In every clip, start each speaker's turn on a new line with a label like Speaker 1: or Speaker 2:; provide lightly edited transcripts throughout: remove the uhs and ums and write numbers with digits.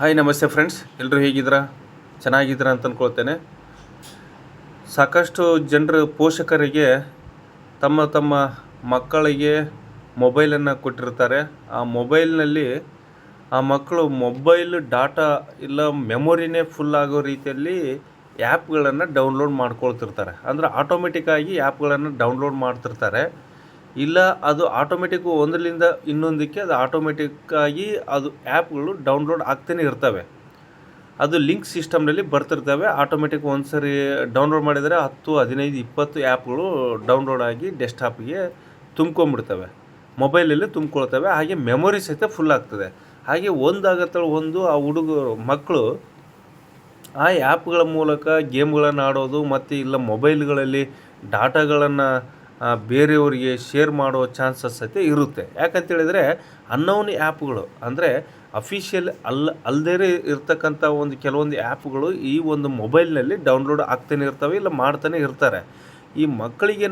Speaker 1: Hi ನಮಸ್ತೆ friends, ಎಲ್ಲರೂ ಹೇಗಿದ್ದೀರಾ? ಚೆನ್ನಾಗಿದ್ದೀರಾ ಅಂತ ಅಂದ್ಕೊಳ್ತೇನೆ. ಸಾಕಷ್ಟು ಜನರು ಪೋಷಕರಿಗೆ ತಮ್ಮ ತಮ್ಮ ಮಕ್ಕಳಿಗೆ ಮೊಬೈಲನ್ನು ಕೊಟ್ಟಿರ್ತಾರೆ. ಆ ಮೊಬೈಲ್ನಲ್ಲಿ ಆ ಮಕ್ಕಳು ಮೊಬೈಲ್ ಡಾಟಾ ಇಲ್ಲ ಮೆಮೊರಿನೇ ಫುಲ್ ಆಗೋ ರೀತಿಯಲ್ಲಿ ಆ್ಯಪ್ಗಳನ್ನು ಡೌನ್ಲೋಡ್ ಮಾಡ್ಕೊಳ್ತಿರ್ತಾರೆ. ಅಂದರೆ ಆಟೋಮೆಟಿಕ್ಕಾಗಿ ಆ್ಯಪ್ಗಳನ್ನು ಡೌನ್ಲೋಡ್ ಮಾಡ್ತಿರ್ತಾರೆ. ಇಲ್ಲ ಅದು ಆಟೋಮೆಟಿಕ್ಕು ಒಂದರಿಂದ ಇನ್ನೊಂದಕ್ಕೆ ಅದು ಆಟೋಮೆಟಿಕ್ಕಾಗಿ ಅದು ಆ್ಯಪ್ಗಳು ಡೌನ್ಲೋಡ್ ಆಗ್ತಾನೆ ಇರ್ತವೆ. ಅದು ಲಿಂಕ್ ಸಿಸ್ಟಮ್ನಲ್ಲಿ ಬರ್ತಿರ್ತವೆ. ಆಟೋಮೆಟಿಕ್ ಒಂದು ಸರಿ ಡೌನ್ಲೋಡ್ ಮಾಡಿದರೆ 10, 15, 20 ಆ್ಯಪ್ಗಳು ಡೌನ್ಲೋಡ್ ಆಗಿ ಡೆಸ್ಕ್ಟಾಪಿಗೆ ತುಂಬ್ಕೊಂಬಿಡ್ತವೆ, ಮೊಬೈಲಲ್ಲಿ ತುಂಬ್ಕೊಳ್ತವೆ. ಹಾಗೆ ಮೆಮೊರಿ ಸಹಿತ ಫುಲ್ ಆಗ್ತದೆ. ಹಾಗೆ ಒಂದಾಗತ್ತಳು ಒಂದು ಆ ಮಕ್ಕಳು ಆ ಆ್ಯಪ್ಗಳ ಮೂಲಕ ಗೇಮ್ಗಳನ್ನು ಆಡೋದು ಮತ್ತು ಇಲ್ಲ ಮೊಬೈಲ್ಗಳಲ್ಲಿ ಡಾಟಾಗಳನ್ನು ಬೇರೆಯವರಿಗೆ ಶೇರ್ ಮಾಡೋ ಚಾನ್ಸಸ್ ಸಹಿತ ಇರುತ್ತೆ. ಯಾಕಂತೇಳಿದರೆ ಅನ್ನೋನ್ ಆ್ಯಪ್ಗಳು ಅಂದರೆ ಅಫಿಷಿಯಲ್ ಅಲ್ಲದೇ ಇರ್ತಕ್ಕಂಥ ಒಂದು ಕೆಲವೊಂದು ಆ್ಯಪ್ಗಳು ಈ ಒಂದು ಮೊಬೈಲ್ನಲ್ಲಿ ಡೌನ್ಲೋಡ್ ಆಗ್ತಾನೆ ಇರ್ತವೆ, ಇಲ್ಲ ಮಾಡ್ತಾನೆ ಇರ್ತಾರೆ. ಈ ಮಕ್ಕಳಿಗೆ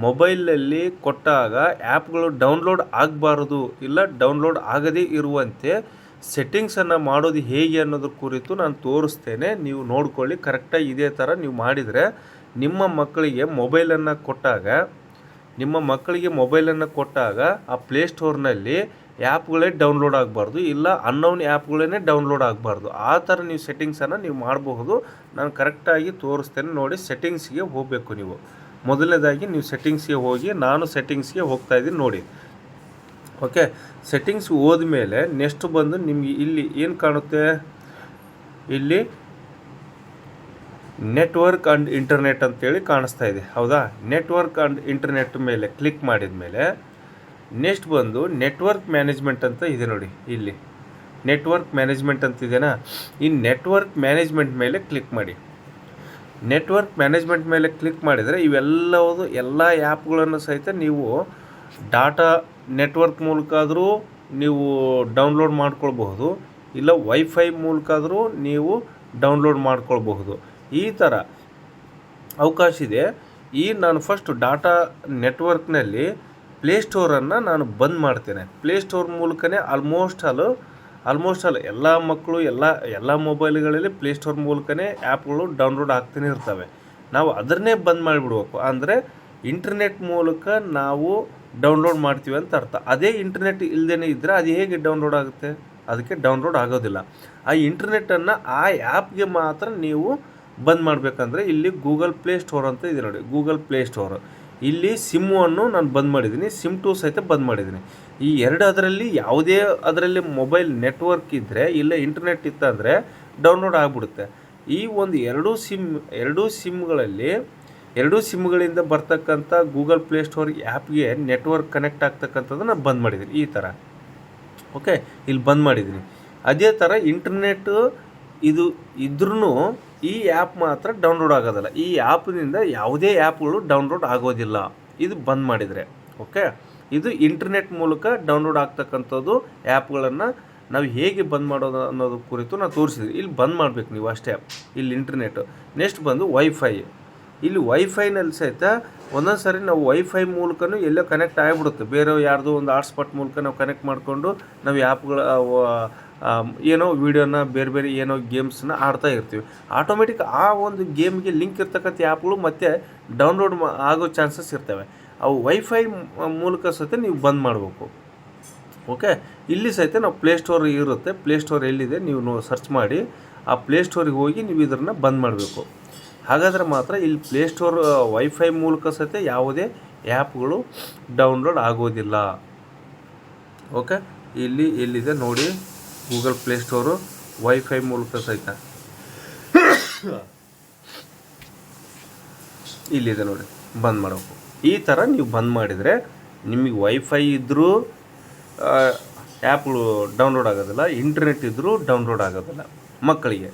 Speaker 1: ಮೊಬೈಲಲ್ಲಿ ಕೊಟ್ಟಾಗ ಆ್ಯಪ್ಗಳು ಡೌನ್ಲೋಡ್ ಆಗಬಾರ್ದು ಇಲ್ಲ ಡೌನ್ಲೋಡ್ ಆಗದೇ ಇರುವಂತೆ ಸೆಟ್ಟಿಂಗ್ಸನ್ನು ಮಾಡೋದು ಹೇಗೆ ಅನ್ನೋದ್ರ ಕುರಿತು ನಾನು ತೋರಿಸ್ತೇನೆ. ನೀವು ನೋಡ್ಕೊಳ್ಳಿ. ಕರೆಕ್ಟಾಗಿ ಇದೇ ಥರ ನೀವು ಮಾಡಿದರೆ ನಿಮ್ಮ ಮಕ್ಕಳಿಗೆ ಮೊಬೈಲನ್ನು ಕೊಟ್ಟಾಗ ಆ ಪ್ಲೇಸ್ಟೋರ್ನಲ್ಲಿ ಆ್ಯಪ್ಗಳೇ ಡೌನ್ಲೋಡ್ ಆಗಬಾರ್ದು, ಇಲ್ಲ ಅನ್ನೋನ್ ಆ್ಯಪ್ಗಳೇ ಡೌನ್ಲೋಡ್ ಆಗಬಾರ್ದು. ಆ ಥರ ನೀವು ಸೆಟ್ಟಿಂಗ್ಸನ್ನು ನೀವು ಮಾಡಬಹುದು. ನಾನು ಕರೆಕ್ಟಾಗಿ ತೋರಿಸ್ತೇನೆ. ನೋಡಿ, ಸೆಟ್ಟಿಂಗ್ಸ್ಗೆ ಹೋಗಬೇಕು. ನೀವು ಮೊದಲನೇದಾಗಿ ನೀವು ಸೆಟ್ಟಿಂಗ್ಸ್ಗೆ ಹೋಗಿ, ನಾನು ಸೆಟ್ಟಿಂಗ್ಸ್ಗೆ ಹೋಗ್ತಾಯಿದ್ದೀನಿ ನೋಡಿ. ಓಕೆ, ಸೆಟ್ಟಿಂಗ್ಸ್ ಹೋದ್ಮೇಲೆ ನೆಕ್ಸ್ಟ್ ಬಂದು ನಿಮಗೆ ಇಲ್ಲಿ ಏನು ಕಾಣುತ್ತೆ? ಇಲ್ಲಿ ನೆಟ್ವರ್ಕ್ ಆ್ಯಂಡ್ ಇಂಟರ್ನೆಟ್ ಅಂತೇಳಿ ಕಾಣಿಸ್ತಾ ಇದೆ, ಹೌದಾ? ನೆಟ್ವರ್ಕ್ ಆ್ಯಂಡ್ ಇಂಟರ್ನೆಟ್ ಮೇಲೆ ಕ್ಲಿಕ್ ಮಾಡಿದ ಮೇಲೆ ನೆಕ್ಸ್ಟ್ ಬಂದು ನೆಟ್ವರ್ಕ್ ಮ್ಯಾನೇಜ್ಮೆಂಟ್ ಅಂತ ಇದೆ ನೋಡಿ. ಇಲ್ಲಿ ನೆಟ್ವರ್ಕ್ ಮ್ಯಾನೇಜ್ಮೆಂಟ್ ಅಂತಿದೆನಾ? ಈ ನೆಟ್ವರ್ಕ್ ಮ್ಯಾನೇಜ್ಮೆಂಟ್ ಮೇಲೆ ಕ್ಲಿಕ್ ಮಾಡಿ. ನೆಟ್ವರ್ಕ್ ಮ್ಯಾನೇಜ್ಮೆಂಟ್ ಮೇಲೆ ಕ್ಲಿಕ್ ಮಾಡಿದರೆ ಎಲ್ಲ ಆ್ಯಪ್ಗಳನ್ನು ಸಹಿತ ನೀವು ಡಾಟಾ ನೆಟ್ವರ್ಕ್ ಮೂಲಕ ಆದರೂ ನೀವು ಡೌನ್ಲೋಡ್ ಮಾಡ್ಕೊಳ್ಬಹುದು, ಇಲ್ಲ ವೈಫೈ ಮೂಲಕ ಆದರೂ ನೀವು ಡೌನ್ಲೋಡ್ ಮಾಡ್ಕೊಳ್ಬಹುದು. ಈ ಥರ ಅವಕಾಶ ಇದೆ. ನಾನು ಫಸ್ಟ್ ಡಾಟಾ ನೆಟ್ವರ್ಕ್ನಲ್ಲಿ ಪ್ಲೇಸ್ಟೋರನ್ನು ನಾನು ಬಂದ್ ಮಾಡ್ತೇನೆ. ಪ್ಲೇಸ್ಟೋರ್ ಮೂಲಕನೇ ಆಲ್ಮೋಸ್ಟ್ ಆಲ್ ಎಲ್ಲ ಮಕ್ಕಳು ಎಲ್ಲ ಮೊಬೈಲ್ಗಳಲ್ಲಿ ಪ್ಲೇಸ್ಟೋರ್ ಮೂಲಕನೇ ಆ್ಯಪ್ಗಳು ಡೌನ್ಲೋಡ್ ಆಗ್ತಾನೆ ಇರ್ತವೆ. ನಾವು ಅದನ್ನೇ ಬಂದ್ ಮಾಡಿಬಿಡ್ಬೇಕು. ಅಂದರೆ ಇಂಟರ್ನೆಟ್ ಮೂಲಕ ನಾವು ಡೌನ್ಲೋಡ್ ಮಾಡ್ತೀವಿ ಅಂತ ಅರ್ಥ. ಅದೇ ಇಂಟರ್ನೆಟ್ ಇಲ್ಲದೇ ಇದ್ದರೆ ಅದು ಹೇಗೆ ಡೌನ್ಲೋಡ್ ಆಗುತ್ತೆ? ಅದಕ್ಕೆ ಡೌನ್ಲೋಡ್ ಆಗೋದಿಲ್ಲ. ಆ ಇಂಟರ್ನೆಟ್ಟನ್ನು ಆ ಆ್ಯಪ್ಗೆ ಮಾತ್ರ ನೀವು ಬಂದ್ ಮಾಡಬೇಕಂದ್ರೆ ಇಲ್ಲಿ ಗೂಗಲ್ ಪ್ಲೇಸ್ಟೋರ್ ಅಂತ ಇದೆ ನೋಡಿ. ಗೂಗಲ್ ಪ್ಲೇಸ್ಟೋರ್ ಇಲ್ಲಿ ಸಿಮ್ಮನ್ನು ನಾನು ಬಂದ್ ಮಾಡಿದ್ದೀನಿ, ಸಿಮ್2 ಸಹಿತ ಬಂದ್ ಮಾಡಿದ್ದೀನಿ. ಈ ಅದರಲ್ಲಿ ಯಾವುದೇ ಅದರಲ್ಲಿ ಮೊಬೈಲ್ ನೆಟ್ವರ್ಕ್ ಇದ್ದರೆ ಇಲ್ಲ ಇಂಟರ್ನೆಟ್ ಇತ್ತಂದರೆ ಡೌನ್ಲೋಡ್ ಆಗಿಬಿಡುತ್ತೆ. ಈ ಒಂದು ಎರಡೂ ಸಿಮ್ಗಳಿಂದ ಬರ್ತಕ್ಕಂಥ ಗೂಗಲ್ ಪ್ಲೇಸ್ಟೋರ್ ಆ್ಯಪ್ಗೆ ನೆಟ್ವರ್ಕ್ ಕನೆಕ್ಟ್ ಆಗ್ತಕ್ಕಂಥದ್ದು ನಾನು ಬಂದ್ ಮಾಡಿದ್ದೀನಿ ಈ ಥರ. ಓಕೆ, ಇಲ್ಲಿ ಬಂದ್ ಮಾಡಿದ್ದೀನಿ. ಅದೇ ಥರ ಇಂಟರ್ನೆಟ್ ಇದು ಇದ್ರೂ ಈ ಆ್ಯಪ್ ಮಾತ್ರ ಡೌನ್ಲೋಡ್ ಆಗೋದಿಲ್ಲ. ಈ ಆ್ಯಪ್ನಿಂದ ಯಾವುದೇ ಆ್ಯಪ್ಗಳು ಡೌನ್ಲೋಡ್ ಆಗೋದಿಲ್ಲ ಇದು ಬಂದ್ ಮಾಡಿದರೆ. ಓಕೆ, ಇದು ಇಂಟರ್ನೆಟ್ ಮೂಲಕ ಡೌನ್ಲೋಡ್ ಆಗ್ತಕ್ಕಂಥದ್ದು ಆ್ಯಪ್ಗಳನ್ನು ನಾವು ಹೇಗೆ ಬಂದ್ ಮಾಡೋದು ಅನ್ನೋದು ಕುರಿತು ನಾನು ತೋರಿಸಿದ್ದೀನಿ. ಇಲ್ಲಿ ಬಂದ್ ಮಾಡಬೇಕು ನೀವು ಅಷ್ಟೇ. ಇಲ್ಲಿ ಇಂಟರ್ನೆಟ್. ನೆಕ್ಸ್ಟ್ ಬಂದು ವೈಫೈ. ಇಲ್ಲಿ ವೈಫೈನಲ್ಲಿ ಸಹಿತ ಒಂದೊಂದು ಸಾರಿ ನಾವು ವೈಫೈ ಮೂಲಕನೂ ಎಲ್ಲೋ ಕನೆಕ್ಟ್ ಆಗಿಬಿಡುತ್ತೆ. ಬೇರೆ ಯಾರ್ದೋ ಒಂದು ಹಾಟ್ಸ್ಪಾಟ್ ಮೂಲಕ ನಾವು ಕನೆಕ್ಟ್ ಮಾಡಿಕೊಂಡು ನಾವು ಆ್ಯಪ್ಗಳ ಏನೋ ವೀಡಿಯೋನ ಬೇರೆ ಏನೋ ಗೇಮ್ಸನ್ನ ಆಡ್ತಾ ಇರ್ತೀವಿ. ಆಟೋಮೆಟಿಕ್ ಆ ಒಂದು ಗೇಮ್ಗೆ ಲಿಂಕ್ ಇರ್ತಕ್ಕಂಥ ಆ್ಯಪ್ಗಳು ಮತ್ತೆ ಡೌನ್ಲೋಡ್ ಆಗೋ ಚಾನ್ಸಸ್ ಇರ್ತವೆ. ಅವು ವೈಫೈ ಮೂಲಕ ಸಹಿತ ನೀವು ಬಂದ್ ಮಾಡಬೇಕು. ಓಕೆ, ಇಲ್ಲಿ ಸಹಿತ ನಾವು ಪ್ಲೇಸ್ಟೋರ್ ಇರುತ್ತೆ. ಪ್ಲೇಸ್ಟೋರ್ ಎಲ್ಲಿದೆ ನೀವು ಸರ್ಚ್ ಮಾಡಿ ಆ ಪ್ಲೇಸ್ಟೋರಿಗೆ ಹೋಗಿ ನೀವು ಇದನ್ನು ಬಂದ್ ಮಾಡಬೇಕು. ಹಾಗಾದರೆ ಮಾತ್ರ ಇಲ್ಲಿ ಪ್ಲೇಸ್ಟೋರ್ ವೈಫೈ ಮೂಲಕ ಸಹಿತ ಯಾವುದೇ ಆ್ಯಪ್ಗಳು ಡೌನ್ಲೋಡ್ ಆಗೋದಿಲ್ಲ. ಓಕೆ, ಎಲ್ಲಿದೆ ನೋಡಿ, ಗೂಗಲ್ ಪ್ಲೇಸ್ಟೋರು ವೈಫೈ ಮೂಲಕ ಸಹಿತ ಇಲ್ಲಿದೆ ನೋಡಿ, ಬಂದ್ ಮಾಡಬೇಕು. ಈ ಥರ ನೀವು ಬಂದ್ ಮಾಡಿದರೆ ನಿಮಗೆ ವೈಫೈ ಇದ್ದರೂ ಆ್ಯಪ್ಗಳು ಡೌನ್ಲೋಡ್ ಆಗೋದಿಲ್ಲ, ಇಂಟರ್ನೆಟ್ ಇದ್ದರೂ ಡೌನ್ಲೋಡ್ ಆಗೋದಿಲ್ಲ. ಮಕ್ಕಳಿಗೆ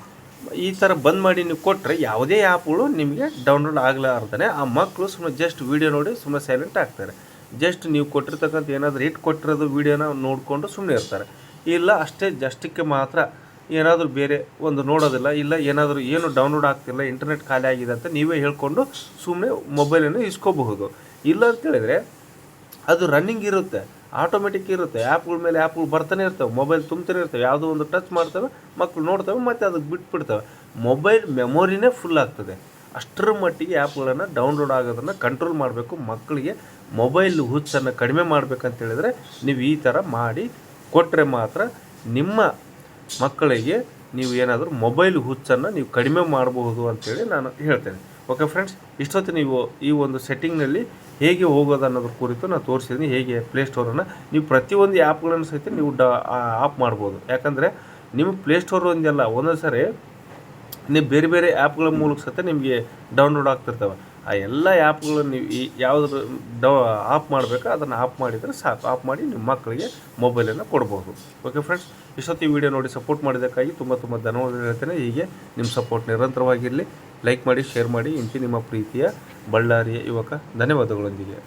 Speaker 1: ಈ ಥರ ಬಂದ್ ಮಾಡಿ ನೀವು ಕೊಟ್ಟರೆ ಯಾವುದೇ ಆ್ಯಪ್ಗಳು ನಿಮಗೆ ಡೌನ್ಲೋಡ್ ಆಗಲಾರ್ದೇ ಆ ಮಕ್ಕಳು ಸುಮ್ಮನೆ ಜಸ್ಟ್ ವೀಡಿಯೋ ನೋಡಿ ಸುಮ್ಮನೆ ಸೈಲೆಂಟ್ ಆಗ್ತಾರೆ. ಜಸ್ಟ್ ನೀವು ಕೊಟ್ಟಿರ್ತಕ್ಕಂಥ ಏನಾದರೂ ಕೊಟ್ಟಿರೋದು ವೀಡಿಯೋನ ನೋಡಿಕೊಂಡು ಸುಮ್ಮನೆ ಇರ್ತಾರೆ. ಇಲ್ಲ ಅಷ್ಟೇ ಜಸ್ಟಿಕ್ಕೆ ಮಾತ್ರ ಏನಾದರೂ ಬೇರೆ ಒಂದು ನೋಡೋದಿಲ್ಲ, ಇಲ್ಲ ಏನು ಡೌನ್ಲೋಡ್ ಆಗ್ತಿಲ್ಲ, ಇಂಟರ್ನೆಟ್ ಖಾಲಿ ಆಗಿದೆ ಅಂತ ನೀವೇ ಹೇಳ್ಕೊಂಡು ಸುಮ್ಮನೆ ಮೊಬೈಲನ್ನು ಇಸ್ಕೋಬಹುದು. ಇಲ್ಲ ಅಂತೇಳಿದರೆ ಅದು ರನ್ನಿಂಗ್ ಇರುತ್ತೆ. ಆಟೋಮೆಟಿಕ್ ಇರುತ್ತೆ. ಆ್ಯಪ್ಗಳ ಮೇಲೆ ಆ್ಯಪ್ಗಳು ಬರ್ತಾನೆ ಇರ್ತವೆ, ಮೊಬೈಲ್ ತುಂಬ್ತಾನೆ ಇರ್ತವೆ. ಯಾವುದೋ ಒಂದು ಟಚ್ ಮಾಡ್ತವೆ, ಮಕ್ಕಳು ನೋಡ್ತವೆ, ಮತ್ತು ಅದಕ್ಕೆ ಬಿಟ್ಬಿಡ್ತವೆ. ಮೊಬೈಲ್ ಮೆಮೊರಿನೇ ಫುಲ್ ಆಗ್ತದೆ. ಅಷ್ಟರ ಮಟ್ಟಿಗೆ ಆ್ಯಪ್ಗಳನ್ನು ಡೌನ್ಲೋಡ್ ಆಗೋದನ್ನು ಕಂಟ್ರೋಲ್ ಮಾಡಬೇಕು. ಮಕ್ಕಳಿಗೆ ಮೊಬೈಲ್ ಹುಚ್ಚನ್ನು ಕಡಿಮೆ ಮಾಡಬೇಕಂತ ಹೇಳಿದರೆ ನೀವು ಈ ಥರ ಮಾಡಿ ಕೊಟ್ಟರೆ ಮಾತ್ರ ನಿಮ್ಮ ಮಕ್ಕಳಿಗೆ ನೀವು ಏನಾದರೂ ಮೊಬೈಲ್ ಹುಚ್ಚನ್ನು ನೀವು ಕಡಿಮೆ ಮಾಡಬಹುದು ಅಂತೇಳಿ ನಾನು ಹೇಳ್ತೇನೆ. ಓಕೆ ಫ್ರೆಂಡ್ಸ್, ಇಷ್ಟೊತ್ತು ನೀವು ಈ ಒಂದು ಸೆಟ್ಟಿಂಗ್ನಲ್ಲಿ ಹೇಗೆ ಹೋಗೋದು ಅನ್ನೋದ್ರ ಕುರಿತು ನಾನು ತೋರಿಸಿದ್ದೀನಿ. ಹೇಗೆ ಪ್ಲೇಸ್ಟೋರನ್ನು ನೀವು ಪ್ರತಿಯೊಂದು ಆ್ಯಪ್ಗಳನ್ನು ಸಹಿತ ನೀವು ಆಫ್ ಮಾಡ್ಬೋದು. ಯಾಕಂದರೆ ನಿಮ್ಮ ಪ್ಲೇಸ್ಟೋರ್ ಒಂದಲ್ಲ, ಒಂದೊಂದು ಸಾರಿ ನೀವು ಬೇರೆ ಬೇರೆ ಆ್ಯಪ್ಗಳ ಮೂಲಕ ಸಹಿತ ನಿಮಗೆ ಡೌನ್ಲೋಡ್ ಆಗ್ತಿರ್ತವೆ. ಆ ಎಲ್ಲ ಆ್ಯಪ್ಗಳನ್ನು ನೀವು ಯಾವುದ್ರ ಆಫ್ ಮಾಡಬೇಕು ಅದನ್ನು ಆಫ್ ಮಾಡಿದರೆ ಸಾಕು. ಆಫ್ ಮಾಡಿ ನಿಮ್ಮ ಮಕ್ಕಳಿಗೆ ಮೊಬೈಲನ್ನು ಕೊಡ್ಬೋದು. ಓಕೆ ಫ್ರೆಂಡ್ಸ್, ಇಷ್ಟೊತ್ತು ಈ ವಿಡಿಯೋ ನೋಡಿ ಸಪೋರ್ಟ್ ಮಾಡಿದ್ದಕ್ಕಾಗಿ ತುಂಬ ತುಂಬ ಧನ್ಯವಾದ ಹೇಳ್ತೇನೆ. ಹೀಗೆ ನಿಮ್ಮ ಸಪೋರ್ಟ್ ನಿರಂತರವಾಗಿರಲಿ. ಲೈಕ್ ಮಾಡಿ, ಶೇರ್ ಮಾಡಿ. ಇಂತಿ ನಿಮ್ಮ ಪ್ರೀತಿಯ ಬಳ್ಳಾರಿಯ ಯುವಕ. ಧನ್ಯವಾದಗಳೊಂದಿಗೆ.